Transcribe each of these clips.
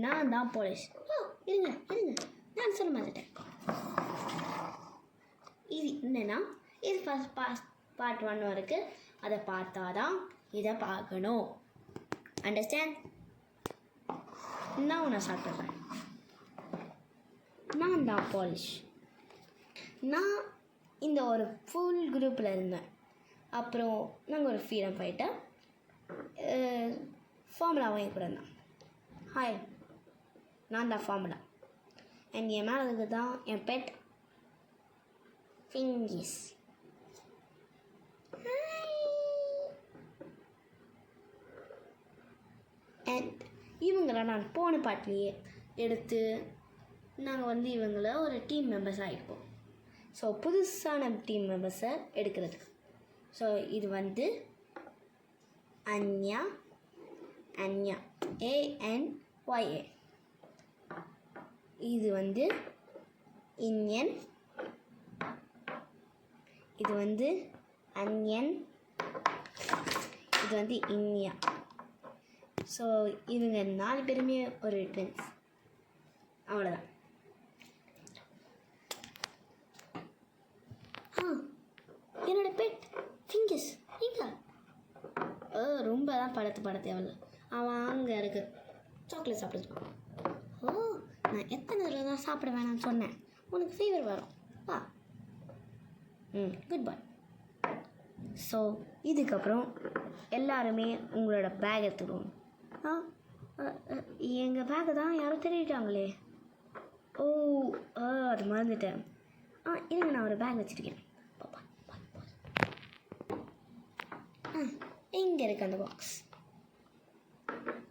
நான் தான் போலீஸ். இருங்க நான் சொல்ல மாட்டேன். இது என்னென்னா இது ஃபஸ்ட் பார்ட் 1 இருக்குது. அதை பார்த்தா தான் இதை பார்க்கணும். அண்டர்ஸ்டாண்ட்? நான் உன்னை சாப்பிட்றேன். நான் தான் போலீஸ். நான் இந்த ஒரு ஃபுல் குரூப்பில் இருந்தேன். அப்புறம் நாங்கள் ஒரு ஃப்ரீடம் ஃபைட்டர் ஃபார்முலா வாங்கி கூட இருந்தேன். ஹாய், நான் தான் ஃபார்முலா. அண்ட் என் மேலே இருக்குது தான் என் பெட் ஃபிங்கிஸ். அண்ட் இவங்கள நான் போன பாட்டிலேயே எடுத்து நாங்கள் இவங்கள ஒரு டீம் மெம்பர்ஸ் ஆகிருப்போம். ஸோ புதுசான டீம் மெம்பர்ஸை எடுக்கிறதுக்கு. ஸோ இது அன்யா ANYA. இது இன்யன். இது அன்யன். இது இன்யா. ஸோ இவங்க 4 பேருமே ஒரு ட்வின்ஸ். அவ்வளோதான். என்னோட பெட் ஃபிங்கஸ் இங்கே ரொம்ப தான் பட தேவையில்ல. அவன் அங்கே இருக்கு சாக்லேட் சாப்பிடுறான். நான் எத்தனை தடவை தான் சாப்பிட வேணாம்னு சொன்னேன். உனக்கு ஃபீவர் வரும் வா. குட் பாய். ஸோ இதுக்கப்புறம் எல்லாருமே உங்களோட பேக் எடுத்துக்கணும். எங்கள் பேக்கை தான் யாரும் திருடிட்டாங்களே. அது மறந்துட்டேன். இருங்க, நான் ஒரு பேக் வச்சுருக்கேன். இங்கே இருக்குது அந்த பாக்ஸ்.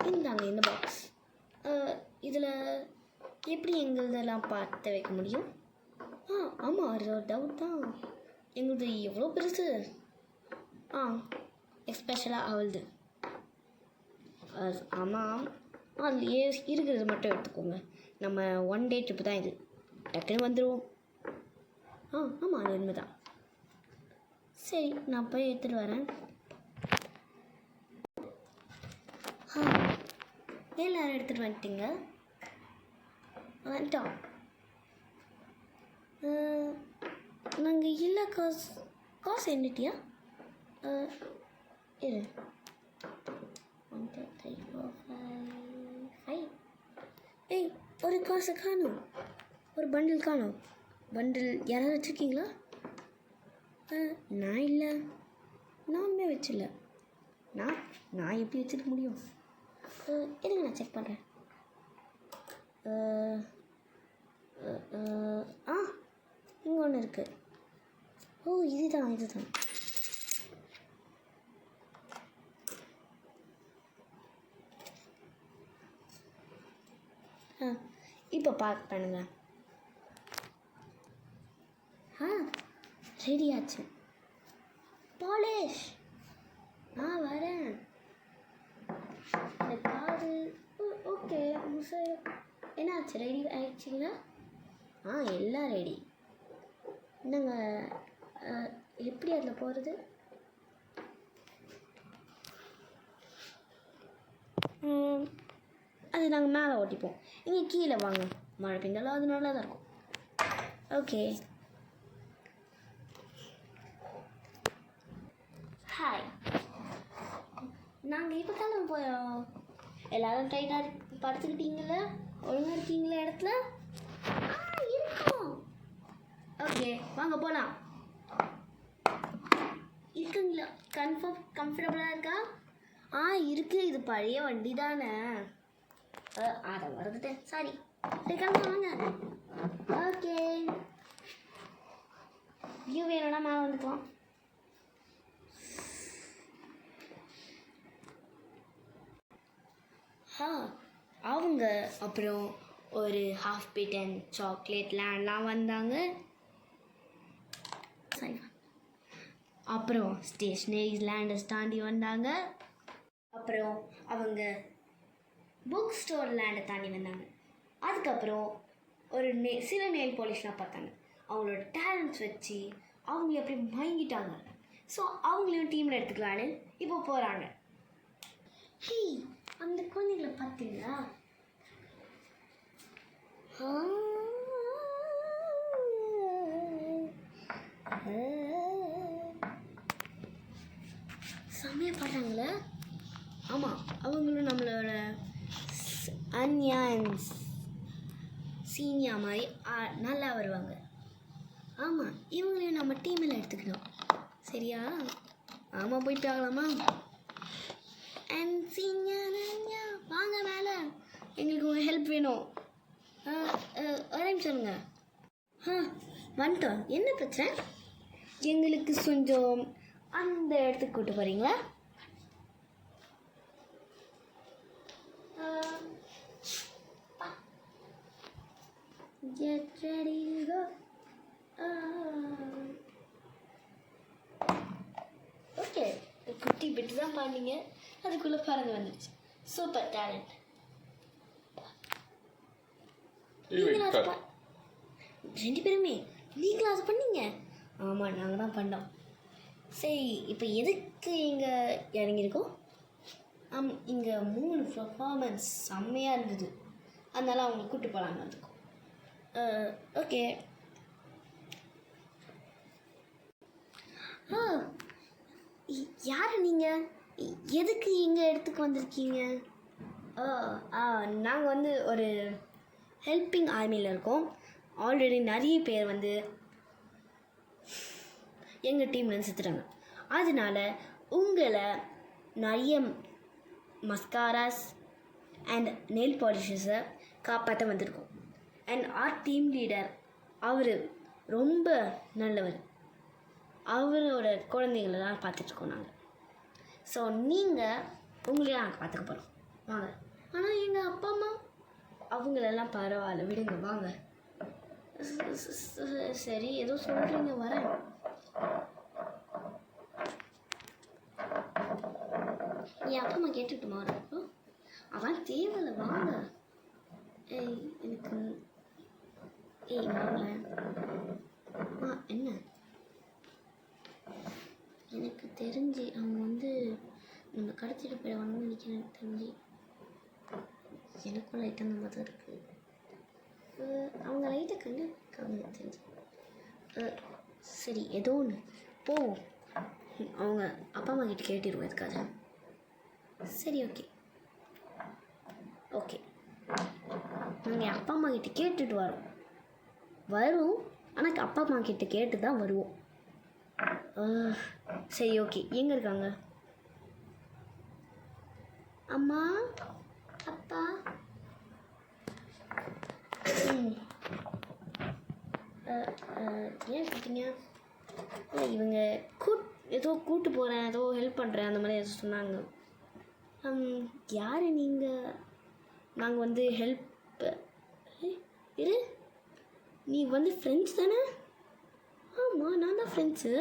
இந்தாங்க இந்த பாக்ஸ். இதில் எப்படி எங்களதெல்லாம் பார்த்து வைக்க முடியும்? ஆமாம், அது ஒரு டவுட் தான். எங்களது எவ்வளோ பெருசு. எஸ்பெஷலாக அவளுது. ஆமாம், அதில் இருக்கிறது மட்டும் எடுத்துக்கோங்க. நம்ம 1 டே ட்ரிப்பு தான் இது. டக்குன்னு வந்துடுவோம். ஆமாம், அது உண்மை தான். சரி, நான் போய் எடுத்துகிட்டு வரேன். எல்லாரும் எடுத்துகிட்டு வந்துட்டீங்க? வந்துட்டோம். நாங்கள் இல்லை காசு எண்ணிட்டியா? இரு. 1 2 3 4 5 5. ஏய், ஒரு காசு காணும். ஒரு பண்டில் காணும். பண்டில் யாராவது வச்சுருக்கீங்களா? நான் இல்லை, நானுமே வச்சில்ல. நான் எப்படி வச்சுருக்க முடியும்? இருங்க, நான் செக் பண்ணுறேன். இங்கே ஒன்று இருக்குது. இதுதான். இப்போ பார்க் பண்ணுங்க. ரெடி ஆச்சு. பாலிஷ். வரேன். காது ஓகே. என்னாச்சு, ரெடி ஆயிடுச்சிங்களா? எல்லாம் ரெடி. நாங்கள் எப்படி அதில் போகிறது? அது நாங்கள் மேலே ஓட்டிப்போம். இங்கே கீழே வாங்க. மழை பெய்ந்தாலும் அது நல்லா தான் இருக்கும். ஓகே. ஹாய், நாங்கள் இப்போ கிளம்ப போகிறோம். எல்லோரும் டைட்டாக படுத்துக்கிட்டீங்கள? ஒழுங்காக இருக்கீங்களா இடத்துல? இருக்கோம். ஓகே, வாங்க போகலாம். இருக்குங்களா? கம்ஃபர்டபுளாக இருக்கா? இருக்குது. இது பழைய வண்டி தானே. அதை மறந்துட்டேன், சாரி. கிளம்ப வாங்க. ஓகே, வியூ வேணும்னா மேலே வந்துக்கலாம். அவங்க அப்புறம் ஒரு ஹாஃப் பீட்டன் சாக்லேட்லாம் வந்தாங்க. அப்புறம் ஸ்டேஷ்னரி லேண்டை தாண்டி வந்தாங்க. அப்புறம் அவங்க புக் ஸ்டோர் லேண்டை தாண்டி வந்தாங்க. அதுக்கப்புறம் ஒரு சில நெயில் பாலிஷ்லாம் பார்த்தாங்க. அவங்களோட டேலண்ட்ஸ் வச்சு அவங்க எப்படி மயங்கிட்டாங்க. ஸோ அவங்களையும் டீமில் எடுத்துக்கலான்னு இப்போ போகிறாங்க. அந்த குழந்தைங்களை பார்த்தீங்களா? அன்யா அண்ட் சீனியா மாதிரி நல்லா வருவாங்க. ஆமாம், இவங்களையும் நம்ம டீமில் எடுத்துக்கணும். சரியா? ஆமாம், போயிட்டு ஆகலாமா? அண்ட் சீனியா அன்யா வாங்க மேலே, எங்களுக்கு ஒரு ஹெல்ப் வேணும். ஒரே சொல்லுங்க. வந்துட்டோம். என்ன பிரச்சனை? எங்களுக்கு கொஞ்சம் அந்த இடத்துக்கு கூட்டு போகிறீங்களா? Get ready to go. Okay, குட்டி பிட்டு தான் பாடினீங்க, அதுக்குள்ளே பறந்து வந்துடுச்சு. Super talent. ரெண்டு பேருமே நீங்களும் அதை பண்ணீங்க? ஆமாம், நாங்கள் தான் பண்ணோம். சரி, இப்போ எதுக்கு இங்கே இறங்கியிருக்கோம்? இங்கே 3 பர்ஃபார்மன்ஸ் செம்மையாக இருந்தது, அதனால் அவங்களை கூப்பிட்டு போகலான்னு இருக்கும். ஓகே. யார் நீங்கள்? எதுக்கு எங்கள் இடத்துக்கு வந்திருக்கீங்க? நாங்கள் வந்து ஒரு ஹெல்பிங் ஆர்மியில் இருக்கோம். ஆல்ரெடி நிறைய பேர் வந்து எங்கள் டீம்லேருந்து செத்துட்டாங்க. அதனால் உங்களை நிறைய மஸ்காராஸ் அண்ட் நெயில் பாலிஷஸை காப்பாற்ற வந்திருக்கோம். அண்ட் ஆர் டீம் லீடர் அவர் ரொம்ப நல்லவர். அவரோட குழந்தைங்களெல்லாம் பார்த்துட்ருக்கோம் நாங்கள். ஸோ நீங்கள் உங்களையும் நாங்கள் பார்த்துக்க போகிறோம். வாங்க. ஆனால் எங்கள் அப்பா அம்மா அவங்களெல்லாம் பரவாயில்ல, விடுங்க, வாங்க. சரி, ஏதோ சொல்கிறீங்க, வரேன். என் அப்பா அம்மா கேட்டுட்டுமா வரப்போ? அவன் தேவையில்லை, வாங்க. எனக்கு வாங்க. என்ன? எனக்கு தெரிஞ்சு அவங்க வந்து நம்ம கடத்திட்டு போயிடுவாங்கன்னு நினைக்கிறேன். எனக்கு தெரிஞ்சு எனக்கும் லைட்டாக அந்த மாதிரி தான் இருக்குது. அவங்க லைட்டாக கண்டிப்பாங்க தெரிஞ்சு. சரி, ஏதோ ஒன்று போவோம். அவங்க அப்பா அம்மா கிட்ட கேட்டிருவோம் எதுக்காக. சரி, ஓகே ஓகே. நாங்கள் அப்பா அம்மா கிட்ட கேட்டுட்டு வரோம். ஆனால் அப்பா அம்மா கிட்ட கேட்டு தான் வருவோம். சரி, ஓகே. எங்கே இருக்காங்க? அம்மா, அப்பா. ஏன் கேட்டீங்க? இல்லை, இவங்க ஏதோ கூட்டு போகிறேன், ஏதோ ஹெல்ப் பண்ணுறேன், அந்த மாதிரி ஏதோ சொன்னாங்க. யார் நீங்கள்? நாங்கள் வந்து ஹெல்ப். இரு, நீ வந்து ஃப்ரெண்ட்ஸ் தானே? ஆமாம், நான் தான் ஃப்ரெண்ட்ஸு.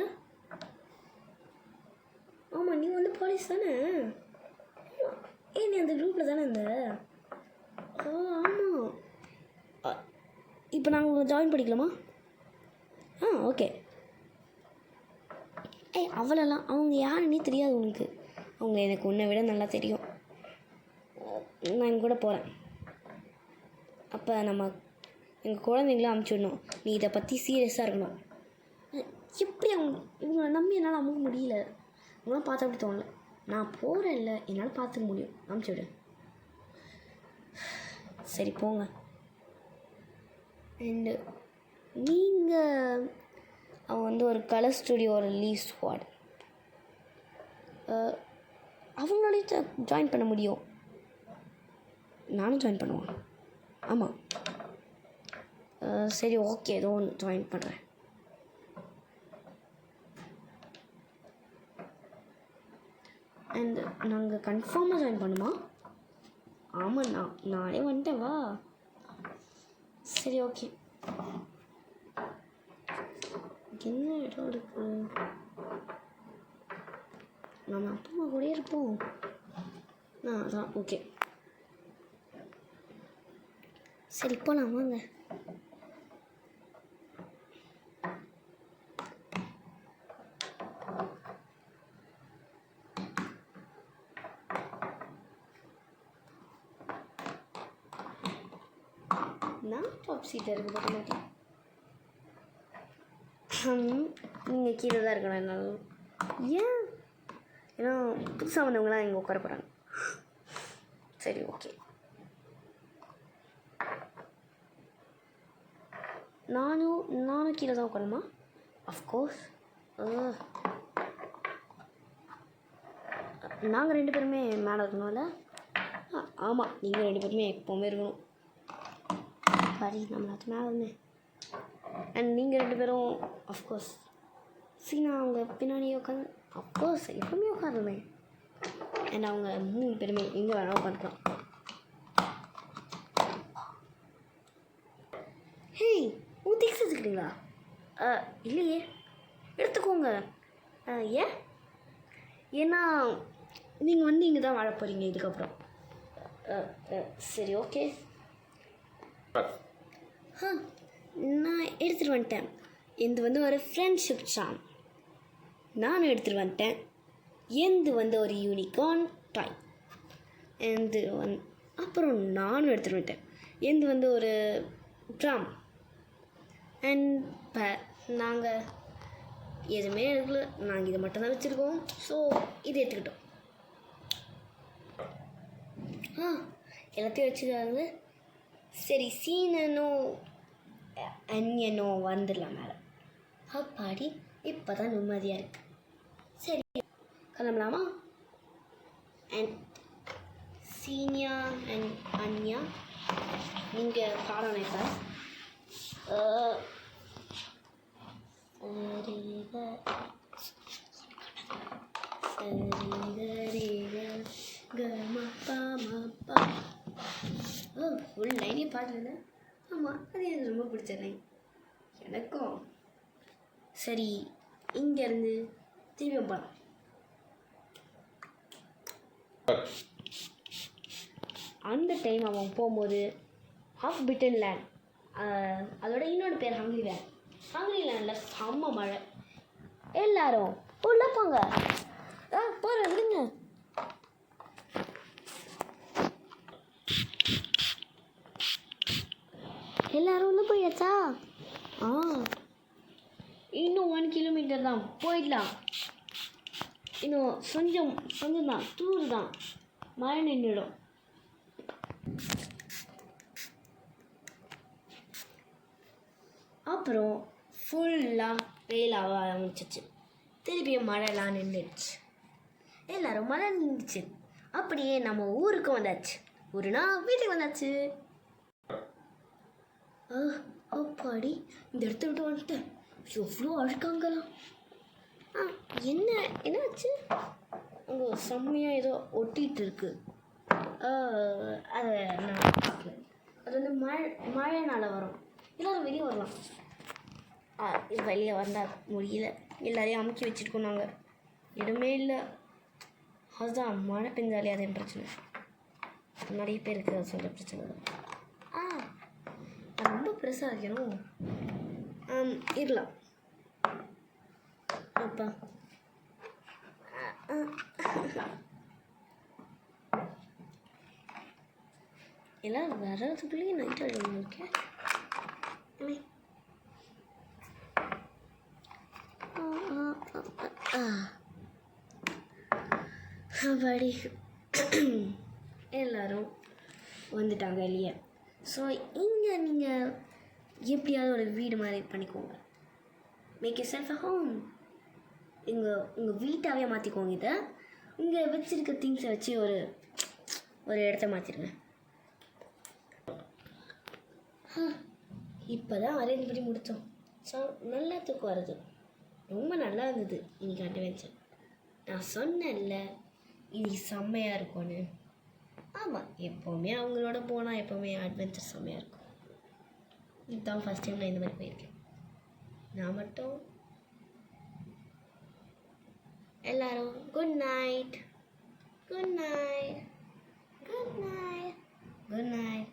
ஆமாம், நீ வந்து போலீஸ் தானே? நீ அந்த குரூப்பில் தானே இருந்த? ஆமாம். இப்போ நாங்கள் ஜாயின் பண்ணிக்கலாமா? ஓகே. அவ்வளோலாம் அவங்க யாருன்னே தெரியாது உனக்கு. அவங்க எனக்கு உன்னை விட நல்லா தெரியும். நான் எங்க கூட போகிறேன். அப்போ நம்ம எங்கள் குழந்தைங்களும் அமுச்சிடணும். நீ இதை பற்றி சீரியஸாக இருக்கணும். எப்படி இவங்களை நம்பி என்னால் அமுக்க முடியல. அவங்களாம் பார்த்து அப்படி தோணல. நான் போகிறேன்ல, என்னால் பார்த்துக்க முடியும். அமுச்சு விடு. சரி, போங்க. அண்டு நீங்கள் அவன் வந்து ஒரு கலர் ஸ்டுடியோட லீவ் ஸ்குவாட், அவங்களோடய ஜாயின் பண்ண முடியும். நானும் ஜாயின் பண்ணுவேன். ஆமாம். சரி, ஓகே, ஏதோ ஒன்று ஜாயின் பண்ணுறேன். அண்ட் நாங்கள் கன்ஃபார்மாக ஜாயின் பண்ணுமா? ஆமாம், நானே வந்துட்டேன், வா. சரி, ஓகே. என்ன இடம் இருக்கு? நம்ம அப்பா அம்மா கூட இருப்போம். அதான், ஓகே. சரி, போகலாம், வாங்க. நான் டாப் சீட்டாக இருக்கு பார்க்க. நீங்கள் கீழே தான் இருக்கணும். என்னால் ஏன்? ஏன்னா புதுசாக வந்தவங்களாம் இங்கே உட்கார போகிறாங்க. சரி, ஓகே. நானும் கீழே தான் உட்காரணுமா? அஃப்கோர்ஸ். நாங்கள் 2 பேருமே மேலே இருக்கணும்ல? ஆமாம், நீங்கள் 2 பேருமே எப்போவுமே இருக்கணும். பாடி நம்மளாச்சும் மேலே இருந்தேன். அண்ட் நீங்கள் 2 பேரும் அஃப்கோர்ஸ் சீனா அவங்க பின்னாடியே உட்காந்து அஃப்கோர்ஸ் எப்பவுமே உட்காருவேன். அண்ட் அவங்க 3 பேருமே எங்கே வேணாலும் உட்காந்துக்கலாம். ஹேய், உங்கள் திங்ஸ் வச்சுக்கிட்டீங்களா? இல்லையே, எடுத்துக்கோங்க. ஏன்? ஏன்னா நீங்கள் வந்து இங்கே தான் வாழ போகிறீங்க இதுக்கப்புறம். சரி, ஓகே. நான் எடுத்துகிட்டு வந்துட்டேன். இது வந்து ஒரு ஃப்ரெண்ட்ஷிப் சாம். நானும் எடுத்துகிட்டு வந்துட்டேன். எந்து வந்து ஒரு யூனிகார்ன் டாய். அப்புறம் நானும் எடுத்துகிட்டு வந்துட்டேன். எந்து வந்து ஒரு ட்ராம். அண்ட் இப்போ நாங்கள் எதுவுமே எடுக்கல, நாங்கள் இதை மட்டும்தான் வச்சுருக்கோம். ஸோ இதை எடுத்துக்கிட்டோம். எல்லாத்தையும் வச்சுக்காங்க. சரி, சீனனும் அன்யனும் வந்துடலாம் மேலே. அப்பாடி, இப்போ தான் நிம்மதியாக இருக்குது. சரி, கிளம்பலாமா? அண்ட் சீனியா அண்ட் அன்யா, நீங்கள் பாடணும் இப்போ. ஃபுல் லைனே பாடுறது. ஆமாம், அது எனக்கு ரொம்ப பிடிச்ச லைன். எனக்கும். சரி, இங்கேருந்து திரும்பி போகலாம். அந்த டைம் அவன் போகும்போது ஹாஃப் பிட்டன் லேண்ட், அதோட இன்னொரு பேர் ஹங்க்ரி லேண்ட். ஹங்க்ரி லேண்டில் செம்ம மழை. எல்லாரும் உள்ள போங்க. போகிற விடுங்க. எல்லாரும் உள்ள போயாச்சா? இன்னும் 1 கிலோமீட்டர் தான், போயிடலாம். இன்னும் கொஞ்சம் தான், தூர் தான், மழை நின்றுடும். அப்புறம் ஃபுல்லாக வெயில் ஆக ஆரம்பிச்சிச்சு. திருப்பியும் மழைலாம் நின்றுடுச்சு. எல்லோரும் மழை நின்றுச்சு. அப்படியே நம்ம ஊருக்கு வந்தாச்சு. வீட்டுக்கு வந்தாச்சு. அப்பாடி, இந்த இடத்த விட்டு வந்துட்டேன். எவ்வளோ அழுக்காங்கலாம். என்னாச்சு? அங்கே செம்மையாக ஏதோ ஒட்டிகிட்டு இருக்கு. அதை நான் பார்க்கல. அது வந்து மழைனால் வரும். எல்லோரும் வெளியே வரலாம். வெளியே வந்தால் முடியல. எல்லாரையும் அமுக்கி வச்சுருக்கோம் நாங்கள். இடமே இல்லை. அதுதான் மழை பெஞ்சாலே அதே பிரச்சனை. நிறைய பேருக்கு அது சொல்கிற பிரச்சனை தான். அது ரொம்ப பெருசாக இருக்கணும். இருக்கலாம். அப்பா எல்லாம் வர்றதுக்குள்ளேயே நைட் ஆகிடும். இருக்கேன் படி எல்லோரும் வந்துட்டாங்க வெளியே. ஸோ இங்கே நீங்கள் எப்படியாவது ஒரு வீடு மாதிரி பண்ணிக்கோங்க. Make yourself a home. உங்கள் வீட்டாகவே மாற்றிக்கோங்க. இதை இங்கே வச்சுருக்க திங்ஸை வச்சு ஒரு இடத்த மாற்றிடுங்க. இப்போ தான் அரேஞ்ச் பண்ணி முடித்தோம். ஸோ நல்லா தூக்கம் வருது. ரொம்ப நல்லா இருந்தது இன்றைக்கி அட்வென்ச்சர். நான் சொன்னேன்ல இன்னைக்கு செம்மையாக இருக்கும்னு. ஆமாம், எப்போவுமே அவங்களோட போனால் எப்போவுமே அட்வென்ச்சர் செம்மையாக இருக்கும். இதுதான் ஃபஸ்ட் டைம் நான் இந்த மாதிரி போயிருக்கேன். நான் மட்டும். எல்லாரும் good night, good night, good night, good night.